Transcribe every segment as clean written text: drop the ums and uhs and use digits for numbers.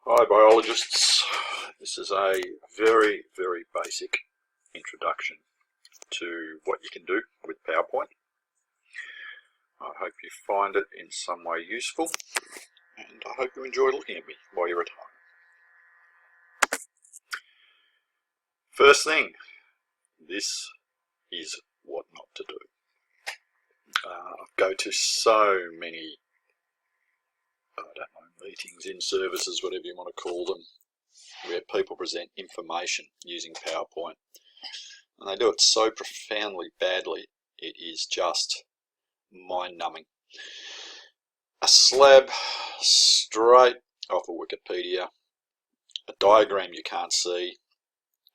Hi biologists, this is a very basic introduction to what you can do with PowerPoint. I hope you find it in some way useful, and I hope you enjoy looking at me while you're at home. First thing, this is what not to do. I go to so many meetings, in services, whatever you want to call them, where people present information using PowerPoint, and they do it so profoundly badly, it is just mind-numbing. A slab straight off of Wikipedia, a diagram you can't see,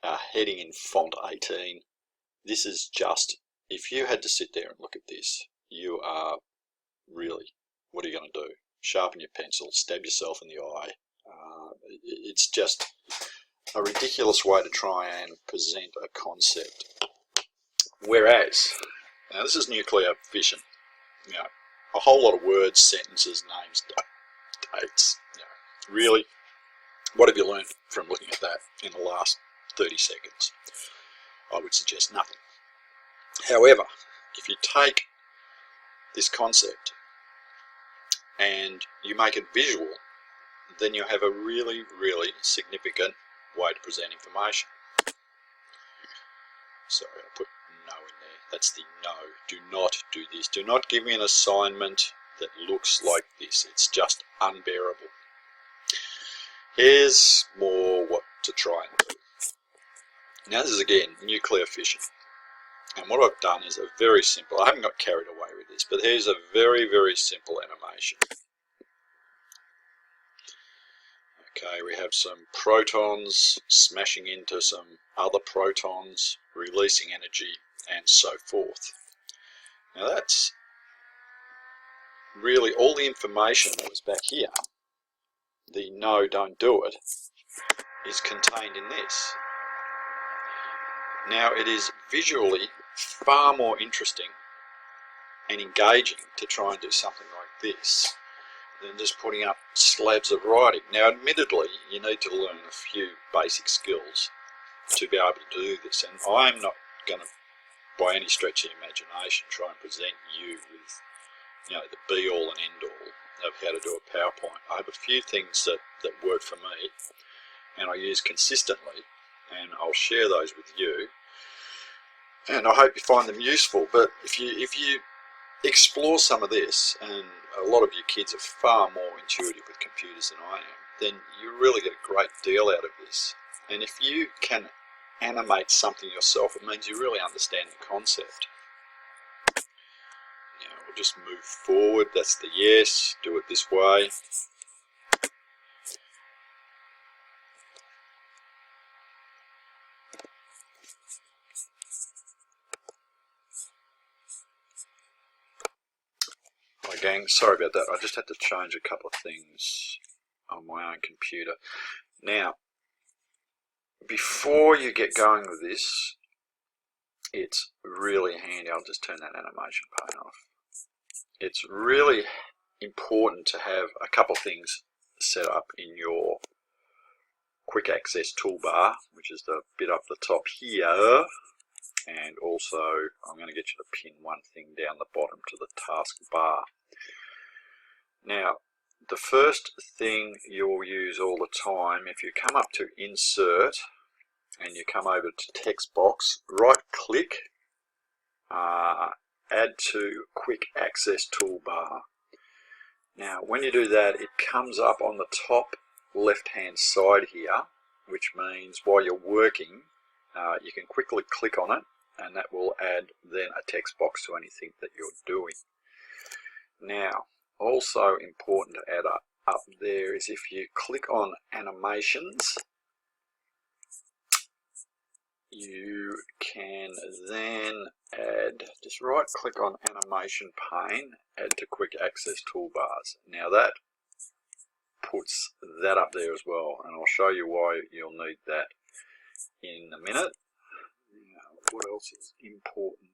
a heading in font 18. This is just, if you had to sit there and look at this, you are really, what are you going to do? Sharpen your pencil, stab yourself in the eye. It's just a ridiculous way to try and present a concept. Whereas, now this is nuclear fission. You know, a whole lot of words, sentences, names, dates. You know, really, what have you learned from looking at that in the last 30 seconds? I would suggest nothing. However, if you take this concept and you make it visual, then you have a really significant way to present information. Sorry, I put no in there. That's the no. Do not do this. Do not give me an assignment that looks like this. It's just unbearable. Here's more what to try and do. Now this is again nuclear fission. And what I've done is a very simple, I haven't got carried away with this, but here's a very simple animation. Okay, we have some protons smashing into some other protons, releasing energy, and so forth. Now that's really all the information that was back here. The no, don't do it, is contained in this. Now it is visually far more interesting and engaging to try and do something like this than just putting up slabs of writing. Now admittedly you need to learn a few basic skills to be able to do this, and I'm not going to by any stretch of the imagination try and present you with, you know, the be all and end all of how to do a PowerPoint. I have a few things that work for me and I use consistently, and I'll share those with you, and I hope you find them useful. But if you explore some of this, and a lot of you kids are far more intuitive with computers than I am, then you really get a great deal out of this. And if you can animate something yourself, it means you really understand the concept. Now we'll just move forward. That's the yes. Do it this way. Hi gang, sorry about that. I just had to change a couple of things on my own computer. Now, before you get going with this, it's really handy. I'll just turn that animation pane off. It's really important to have a couple of things set up in your quick access toolbar, which is the bit up the top here, and also I'm going to get you to pin one thing down the bottom to the task bar. Now, the first thing you'll use all the time, if you come up to Insert and you come over to Text Box, right click, Add to Quick Access Toolbar. Now when you do that, it comes up on the top left hand side here, which means while you're working you can quickly click on it, and that will add then a text box to anything that you're doing. Now also important to add up there is if you click on animations, you can then add, just right click on animation pane, add to quick access toolbars. Now that puts that up there as well, and I'll show you why you'll need that in a minute. Now, what else is important?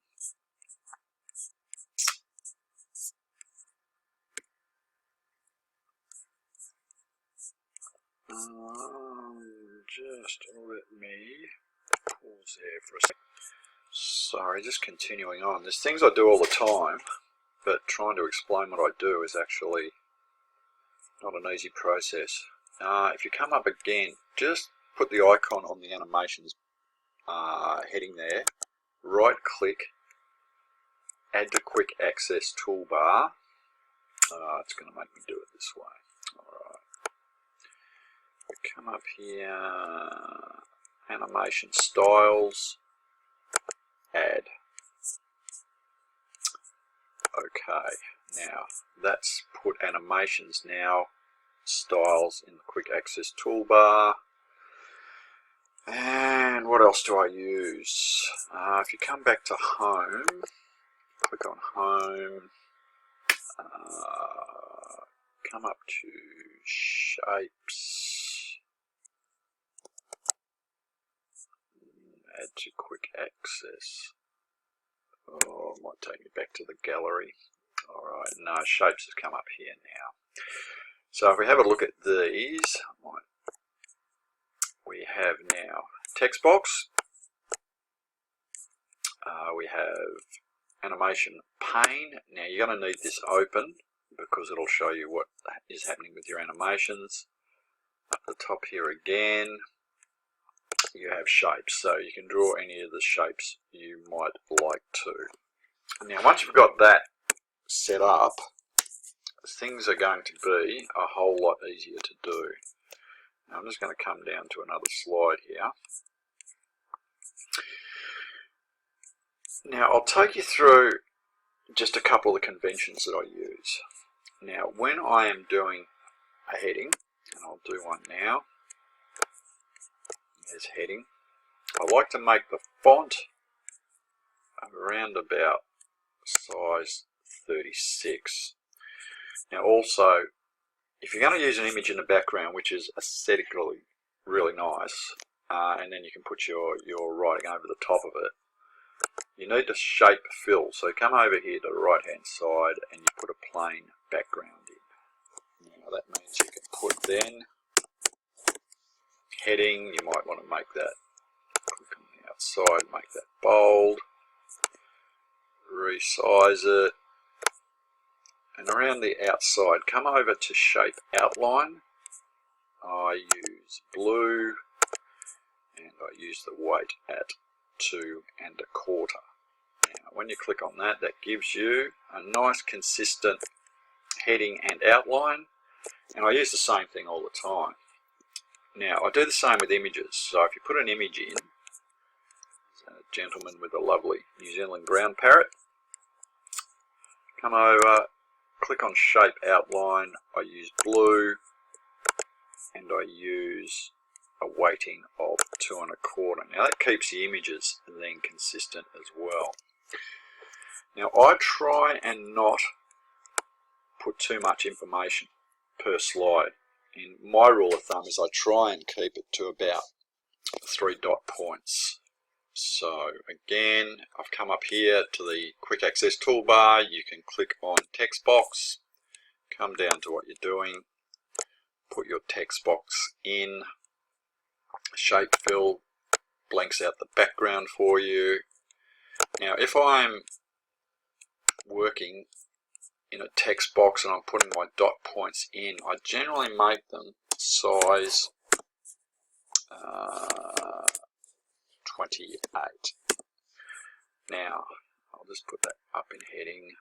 Just let me pause there for a second. Sorry, just continuing on. There's things I do all the time, but trying to explain what I do is actually not an easy process. If you come up again, just put the icon on the animations heading there, right click, add to quick access toolbar. It's going to make me do it this way. Alright. We come up here, animation styles, add. Okay, now that's put animations now, styles in the quick access toolbar. And what else do I use? If you come back to home, click on home, come up to shapes, add to quick access. Oh, it might take me back to the gallery. Alright, no, shapes has come up here now. So if we have a look at these, we have now text box, we have animation pane. Now you're going to need this open because it'll show you what is happening with your animations. Up the top here again, you have shapes, so you can draw any of the shapes you might like to. Now once you've got that set up, things are going to be a whole lot easier to do. Now I'm just going to come down to another slide here. Now I'll take you through just a couple of the conventions that I use. Now when I am doing a heading, and I'll do one now, there's heading, I like to make the font around about size 36. Now also, if you're going to use an image in the background which is aesthetically really nice, and then you can put your writing over the top of it, you need to shape fill. So come over here to the right hand side and you put a plain background in. Now that means you can put then heading, you might want to make that, click on the outside, make that bold, resize it, and around the outside come over to shape outline. I use blue and I use the weight at 2 1/4. Now when you click on that, that gives you a nice consistent heading and outline, and I use the same thing all the time. Now I do the same with images, so if you put an image in, a gentleman with a lovely New Zealand ground parrot, come over, click on shape outline, I use blue and I use a weighting of 2 1/4. Now that keeps the images then consistent as well. Now I try and not put too much information per slide. And my rule of thumb is I try and keep it to about 3 dot points. So again, I've come up here to the quick access toolbar. You can click on text box, come down to what you're doing, put your text box in, shape fill blanks out the background for you. Now if I'm working in a text box and I'm putting my dot points in, I generally make them size 28. Now I'll just put that up in heading.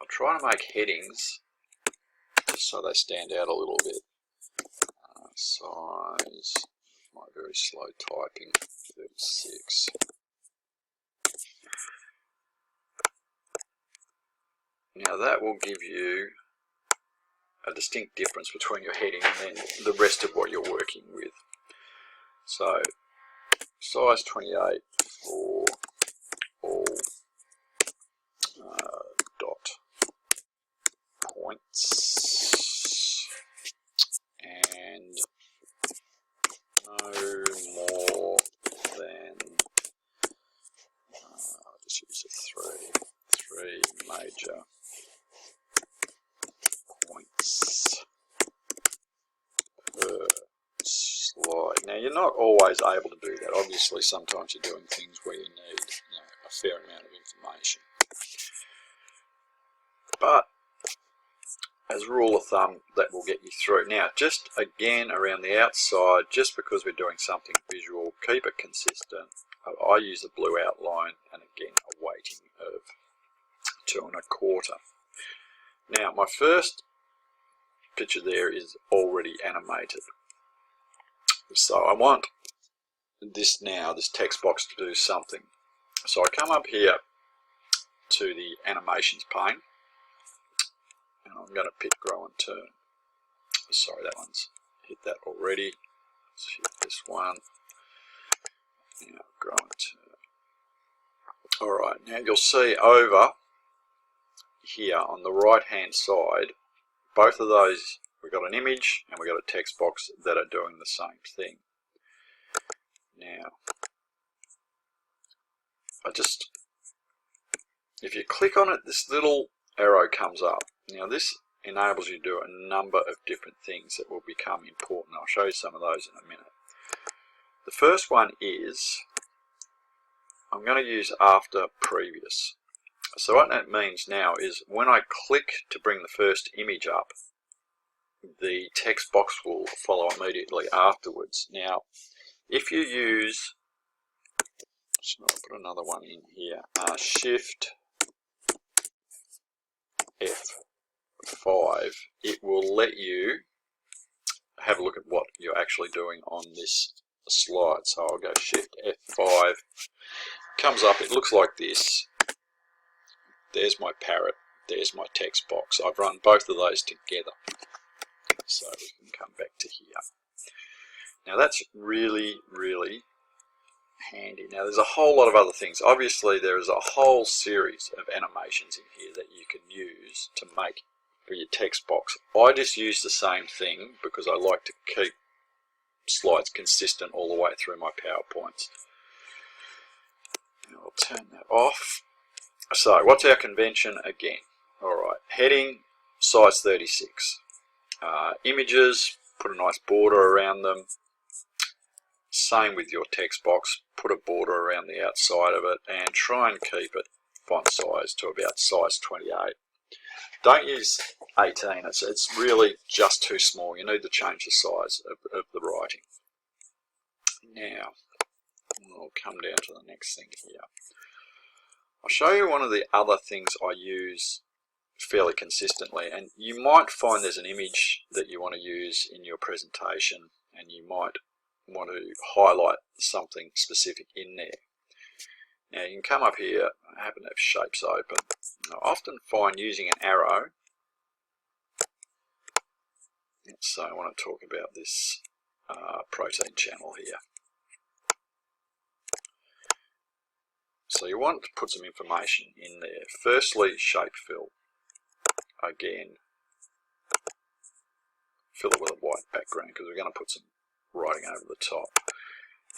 I'll try to make headings just so they stand out a little bit. Size, my very slow typing, 36. Now that will give you a distinct difference between your heading and then the rest of what you're working with. So size 28 for all dot points, and no more than, I'll just use a 3 major points per Now, you're not always able to do that. Obviously, sometimes you're doing things where you need a fair amount of information. But as a rule of thumb, that will get you through. Now, just again around the outside, just because we're doing something visual, keep it consistent. I use a blue outline and again a weighting of 2 1/4. Now, my first picture there is already animated. So I want this text box to do something. So I come up here to the animations pane, and I'm going to pick grow and turn. Sorry, that one's hit that already. Let's hit this one. Now grow and turn. Alright, now you'll see over here on the right hand side, both of those, we've got an image and we've got a text box that are doing the same thing. Now, if you click on it, this little arrow comes up. Now this enables you to do a number of different things that will become important. I'll show you some of those in a minute. The first one is, I'm going to use after previous. So what that means now is when I click to bring the first image up, the text box will follow immediately afterwards. Now, if you use, so I'll put another one in here, Shift F5, it will let you have a look at what you're actually doing on this slide. So I'll go Shift F5, comes up, it looks like this. There's my parrot, there's my text box. I've run both of those together. So we can come back to here. Now that's really, really handy. Now there's a whole lot of other things. Obviously there is a whole series of animations in here that you can use to make for your text box. I just use the same thing because I like to keep slides consistent all the way through my PowerPoints. Now I'll turn that off. So what's our convention again? Alright, heading, size 36. Images, put a nice border around them. Same with your text box, put a border around the outside of it and try and keep it font size to about size 28. Don't use 18, it's really just too small. You need to change the size of the writing. Now, we'll come down to the next thing here. I'll show you one of the other things I use fairly consistently, and you might find there's an image that you want to use in your presentation and you might want to highlight something specific in there. Now you can come up here, I happen to have shapes open. I often find using an arrow, so I want to talk about this protein channel here. So you want to put some information in there. Firstly, shape fill. Again, fill it with a white background because we're going to put some writing over the top.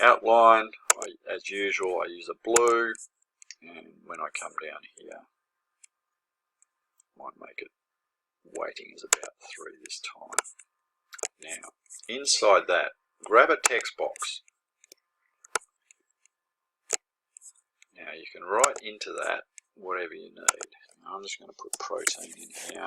Outline, as usual, I use a blue, and when I come down here, I might make it weighting is about 3 this time. Now, inside that, grab a text box. Now you can write into that whatever you need. Now, I'm just going to put protein in here.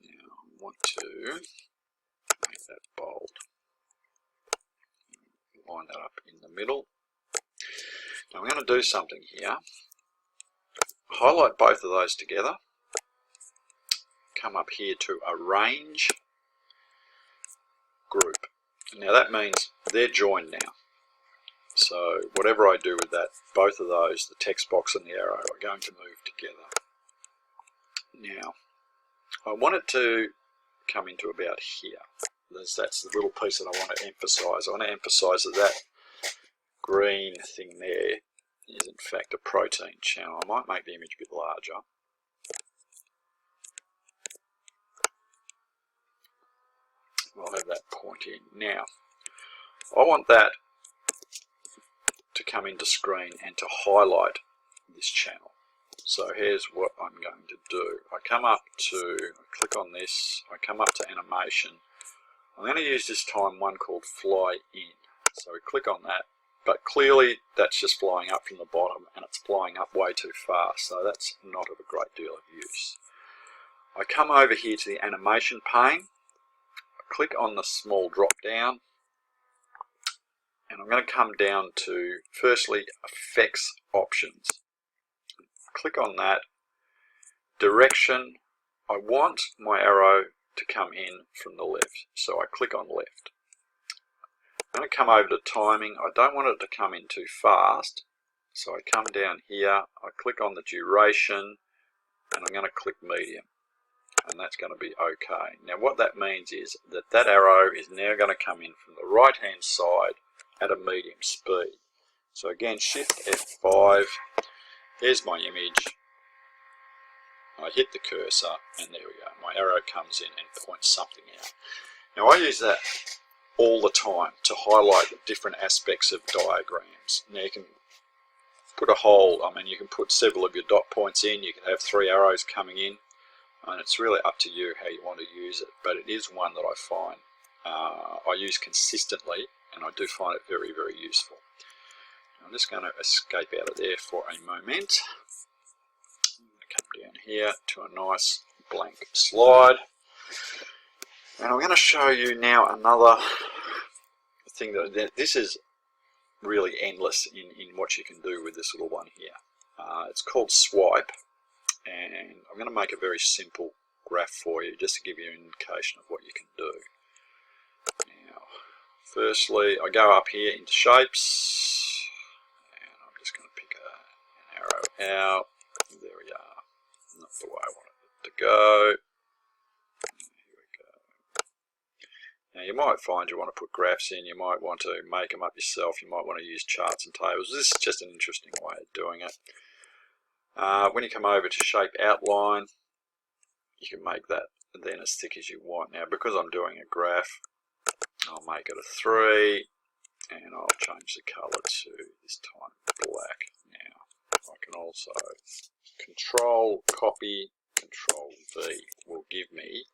Now I want to make that bold. Line that up in the middle. Now I'm going to do something here. Highlight both of those together. Come up here to Arrange Group. Now that means they're joined now. So whatever I do with that, both of those, the text box and the arrow, are going to move together. Now, I want it to come into about here. That's the little piece that I want to emphasize. I want to emphasize that green thing there is in fact a protein channel. I might make the image a bit larger. I'll have that point in. Now, I want that to come into screen and to highlight this channel. So here's what I'm going to do. I click on this, I come up to animation. I'm going to use this time one called fly in. So we click on that, but clearly that's just flying up from the bottom and it's flying up way too fast, so that's not of a great deal of use. I come over here to the animation pane, I click on the small drop down, and I'm going to come down to firstly effects options. Click on that. Direction, I want my arrow to come in from the left, so I click on left. I'm going to come over to timing. I don't want it to come in too fast, so I come down here, I click on the duration, and I'm going to click medium, and that's going to be okay. Now what that means is that that arrow is now going to come in from the right hand side at a medium speed. So again, Shift F5, here's my image, I hit the cursor, and there we go, my arrow comes in and points something out. Now I use that all the time to highlight the different aspects of diagrams. Now you can put you can put several of your dot points in, you can have 3 arrows coming in, and it's really up to you how you want to use it, but it is one that I find I use consistently, and I do find it very, very useful. I'm just going to escape out of there for a moment. I'm going to come down here to a nice blank slide, and I'm going to show you now another thing that this is really endless in what you can do with this little one here. It's called swipe, and I'm going to make a very simple graph for you just to give you an indication of what you can do. Now, firstly, I go up here into shapes, and I'm just going to pick an arrow out. There we are. Not the way I want it to go. Here we go. Now you might find you want to put graphs in, you might want to make them up yourself, you might want to use charts and tables. This is just an interesting way of doing it. When you come over to shape outline, you can make that then as thick as you want. Now because I'm doing a graph, I'll make it a 3, and I'll change the colour to this time black. Now I can also Control copy, Control V will give me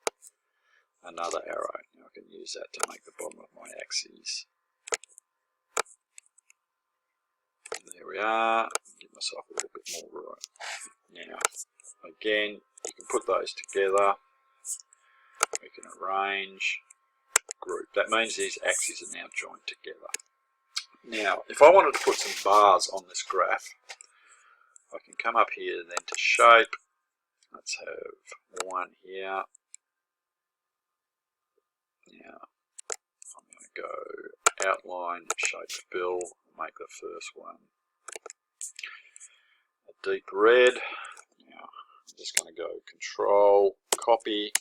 another arrow. Now I can use that to make the bottom of my axis. There we are. Give myself a little bit more room. Now, again, you can put those together. We can arrange, group. That means these axes are now joined together. Now, if I wanted to put some bars on this graph, I can come up here then to shape. Let's have one here. Now, I'm going to go outline, shape fill, make the first one a deep red. Now, I'm just going to go Control, copy,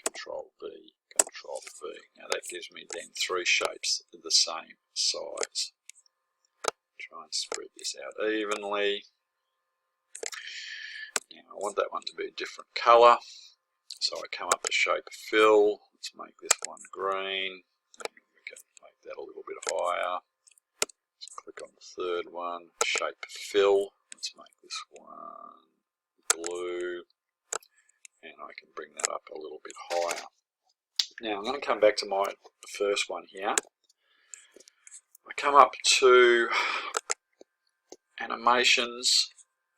Control V, Control V. Now that gives me then 3 shapes of the same size. Try and spread this out evenly. Now I want that one to be a different colour, so I come up to shape fill. Let's make this one green, and we can make that a little bit higher. Let's click on the third one, shape fill. Let's make this one blue, and I can bring that up a little bit higher. Now I'm going to come back to my first one here. I come up to animations,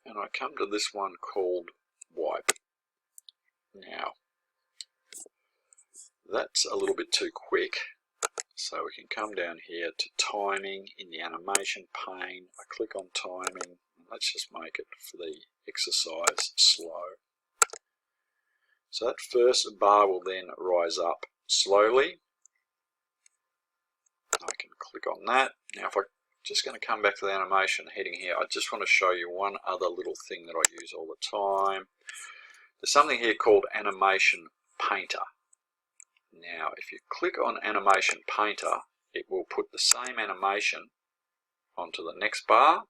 and I come to this one called wipe. Now that's a little bit too quick, so we can come down here to timing in the animation pane. I click on timing, and let's just make it for the exercise slow. So that first bar will then rise up slowly. I can click on that. Now if I'm just going to come back to the animation heading here, I just want to show you one other little thing that I use all the time. There's something here called Animation Painter. Now if you click on Animation Painter, it will put the same animation onto the next bar,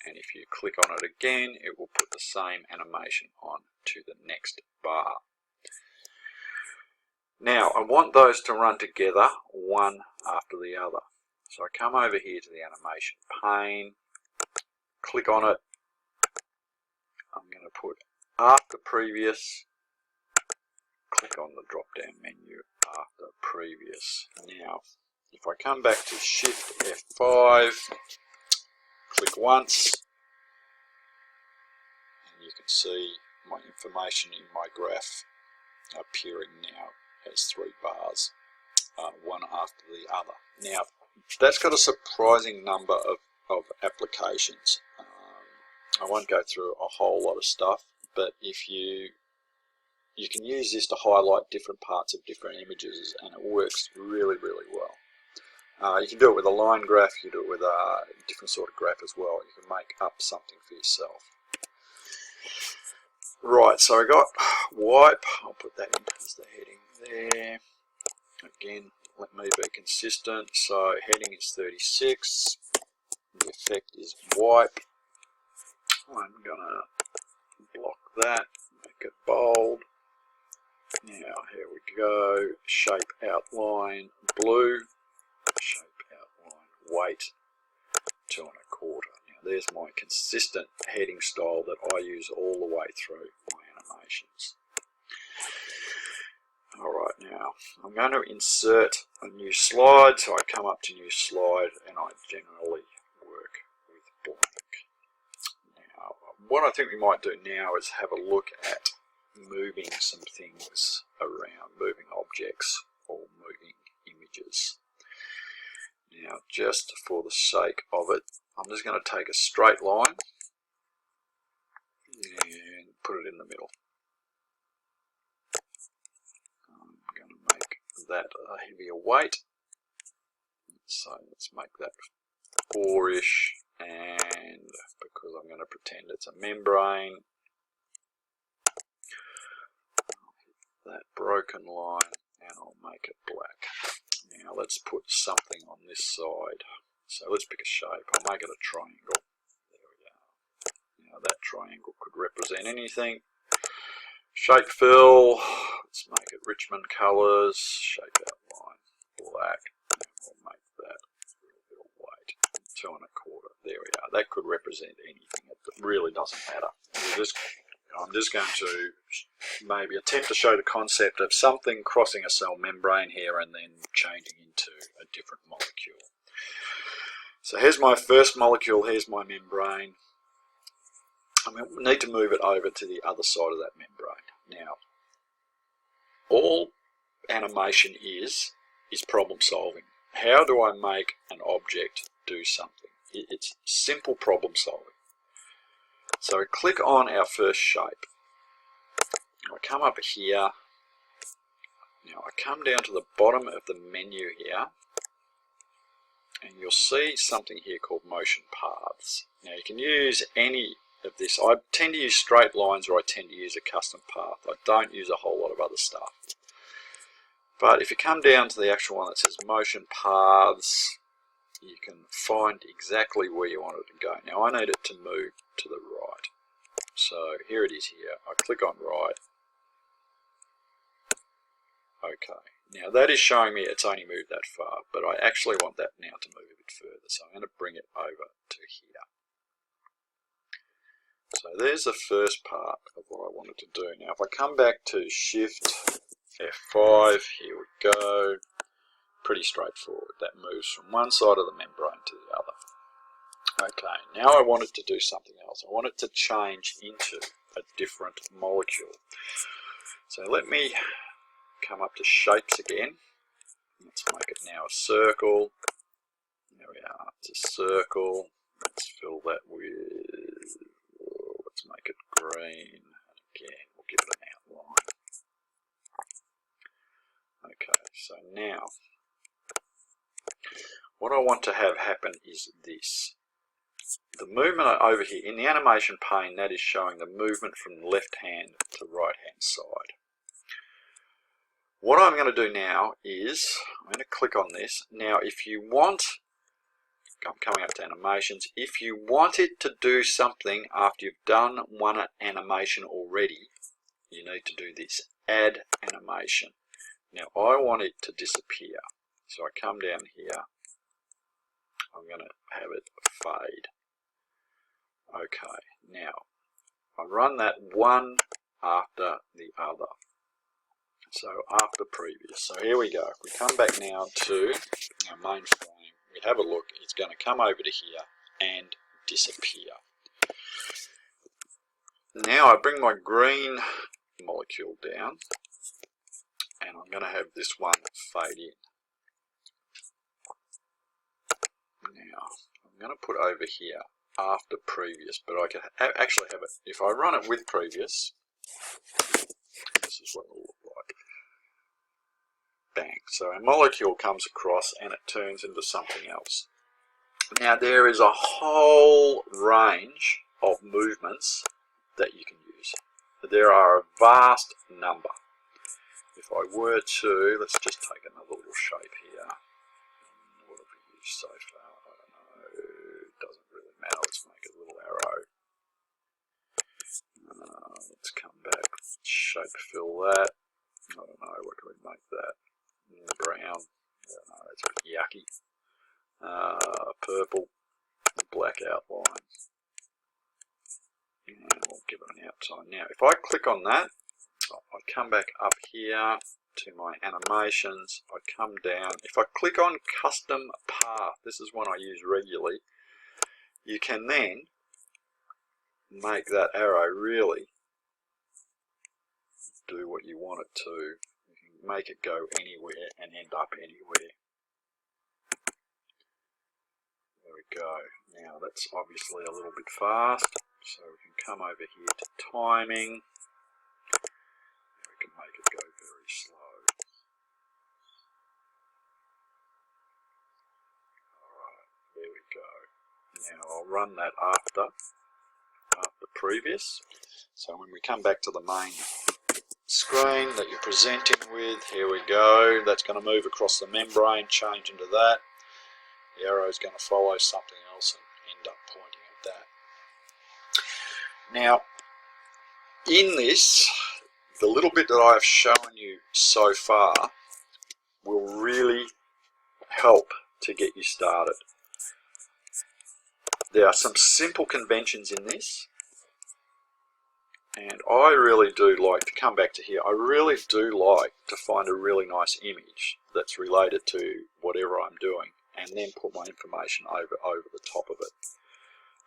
and if you click on it again, it will put the same animation on to the next bar. Now I want those to run together one after the other. So I come over here to the animation pane, click on it, I'm going to put after previous, click on the drop down menu after previous. Now if I come back to Shift F5, click once, and you can see my information in my graph appearing now as 3 bars, one after the other. Now that's got a surprising number of applications. I won't go through a whole lot of stuff, but if you can use this to highlight different parts of different images, and it works really, really well. You can do it with a line graph, you can do it with a different sort of graph as well. You can make up something for yourself. Right, so I got wipe, I'll put that in as the heading there. Again, let me be consistent, so heading is 36, the effect is wipe. I'm going to block that, make it bold. Now here we go, shape outline blue, shape outline weight 2 1/4. Now there's my consistent heading style that I use all the way through my animations. Alright, now I'm going to insert a new slide, so I come up to new slide and I generally work with blank. Now what I think we might do now is have a look at moving some things around, moving objects or moving images. Now just for the sake of it, I'm just going to take a straight line and put it in the middle. I'm going to make that a heavier weight, so let's make that 4-ish, and because I'm going to pretend it's a membrane, that broken line, and I'll make it black. Now let's put something on this side. So let's pick a shape. I'll make it a triangle. There we go. Now that triangle could represent anything. Shape fill. Let's make it Richmond colours. Shape outline black. And we'll make that a little bit of white. 2 1/4. There we are. That could represent anything. It really doesn't matter. I'm just going to maybe attempt to show the concept of something crossing a cell membrane here and then changing into a different molecule. So here's my first molecule, here's my membrane. We need to move it over to the other side of that membrane. Now, all animation is problem solving. How do I make an object do something? It's simple problem solving. So I click on our first shape. I come up here. Now I come down to the bottom of the menu here, and you'll see something here called motion paths. Now you can use any of this. I tend to use straight lines, or I tend to use a custom path. I don't use a whole lot of other stuff. But if you come down to the actual one that says motion paths, you can find exactly where you want it to go. Now I need it to move to the right. So here it is here. I click on right. Okay. Now that is showing me it's only moved that far, but I actually want that now to move a bit further. So I'm going to bring it over to here. So there's the first part of what I wanted to do. Now if I come back to Shift F5, here we go. Pretty straightforward. That moves from one side of the membrane to the other. Okay, now I want it to do something else. I want it to change into a different molecule. So let me come up to shapes again. Let's make it now a circle. There we are, it's a circle. Let's fill that with, let's make it green. Again, we'll give it an outline. Okay, so now what I want to have happen is this. The movement over here, in the animation pane, that is showing the movement from left hand to right hand side. What I'm going to do now is, I'm going to click on this. Now if you want, I'm coming up to animations, if you want it to do something after you've done one animation already, you need to do this, add animation. Now I want it to disappear. So I come down here, I'm going to have it fade. Okay, now I run that one after the other. So after previous. So here we go. If we come back now to our main frame, we have a look. It's going to come over to here and disappear. Now I bring my green molecule down, and I'm going to have this one fade in. Now I'm going to put over here after previous, but I can actually have it, if I run it with previous, this is what it will look like. Bang. So our molecule comes across and it turns into something else. Now there is a whole range of movements that you can use. There are a vast number. If I were to, let's just take another little shape here. What have we used so far? I don't know. It doesn't really matter. Let's make a little arrow. Let's come back. Shape fill that. I don't know. What can we make that? Brown. I don't know. It's a bit yucky. Purple. Black outline. And we'll give it an outline. Now, if I click on that, I come back up here to my animations. I come down. If I click on custom path, this is one I use regularly, you can then make that arrow really do what you want it to. You can make it go anywhere and end up anywhere. There we go. Now that's obviously a little bit fast, so we can come over here to timing. We can make it go very slow. Alright, there we go. Now I'll run that after previous. So when we come back to the main screen that you're presenting with, here we go. That's going to move across the membrane, change into that. The arrow is going to follow something else and end up pointing at that. Now, in this, the little bit that I've shown you so far will really help to get you started. There are some simple conventions in this, and I really do like to come back to here. I really do like to find a really nice image that's related to whatever I'm doing, and then put my information over the top of it.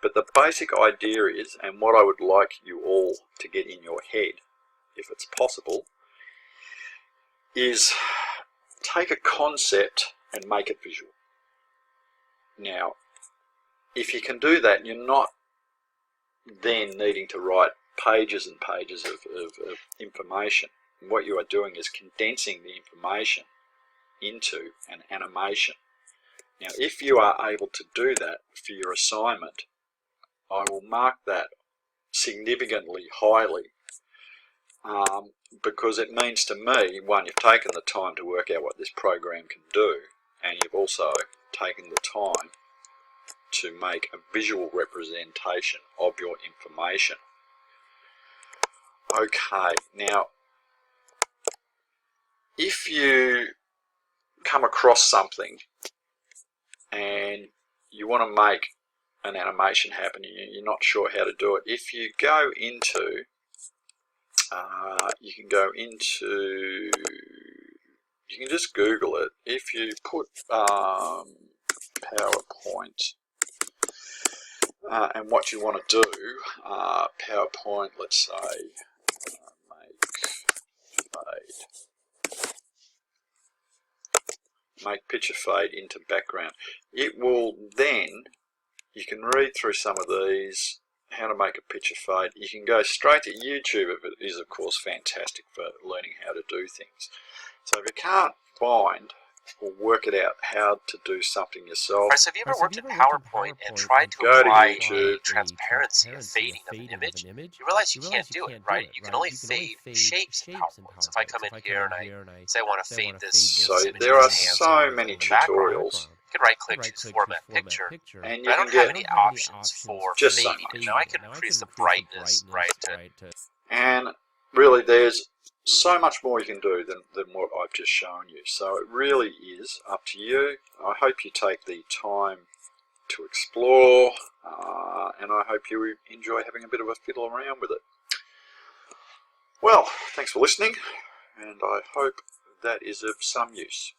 But the basic idea is, and what I would like you all to get in your head, if it's possible, is take a concept and make it visual. Now, if you can do that, you're not then needing to write pages and pages of information. And what you are doing is condensing the information into an animation. Now, if you are able to do that for your assignment, I will mark that significantly highly, because it means to me, one, you've taken the time to work out what this program can do, and you've also taken the time to make a visual representation of your information. Okay, now if you come across something and you want to make an animation happen, you're not sure how to do it, if you go into, you can just Google it. If you put PowerPoint and what you want to do, PowerPoint, let's say, make picture fade into background. It will then, you can read through some of these, how to make a picture fade. You can go straight to YouTube. It is, of course, fantastic for learning how to do things. So if you can't find or work it out how to do something yourself. Right, so have you ever worked in PowerPoint and tried to apply a transparency, a fading of an image? You realize you can't do it, right? You can only fade shapes in PowerPoint. So if I come in here and I say I want to fade this, so image there with are his hands so many tutorials. You can right-click, choose Format Picture, and but I don't have any options for fading it. Now I can increase the brightness, right? And really, there's so much more you can do than what I've just shown you. So it really is up to you. I hope you take the time to explore and I hope you enjoy having a bit of a fiddle around with it. Well, thanks for listening, and I hope that is of some use.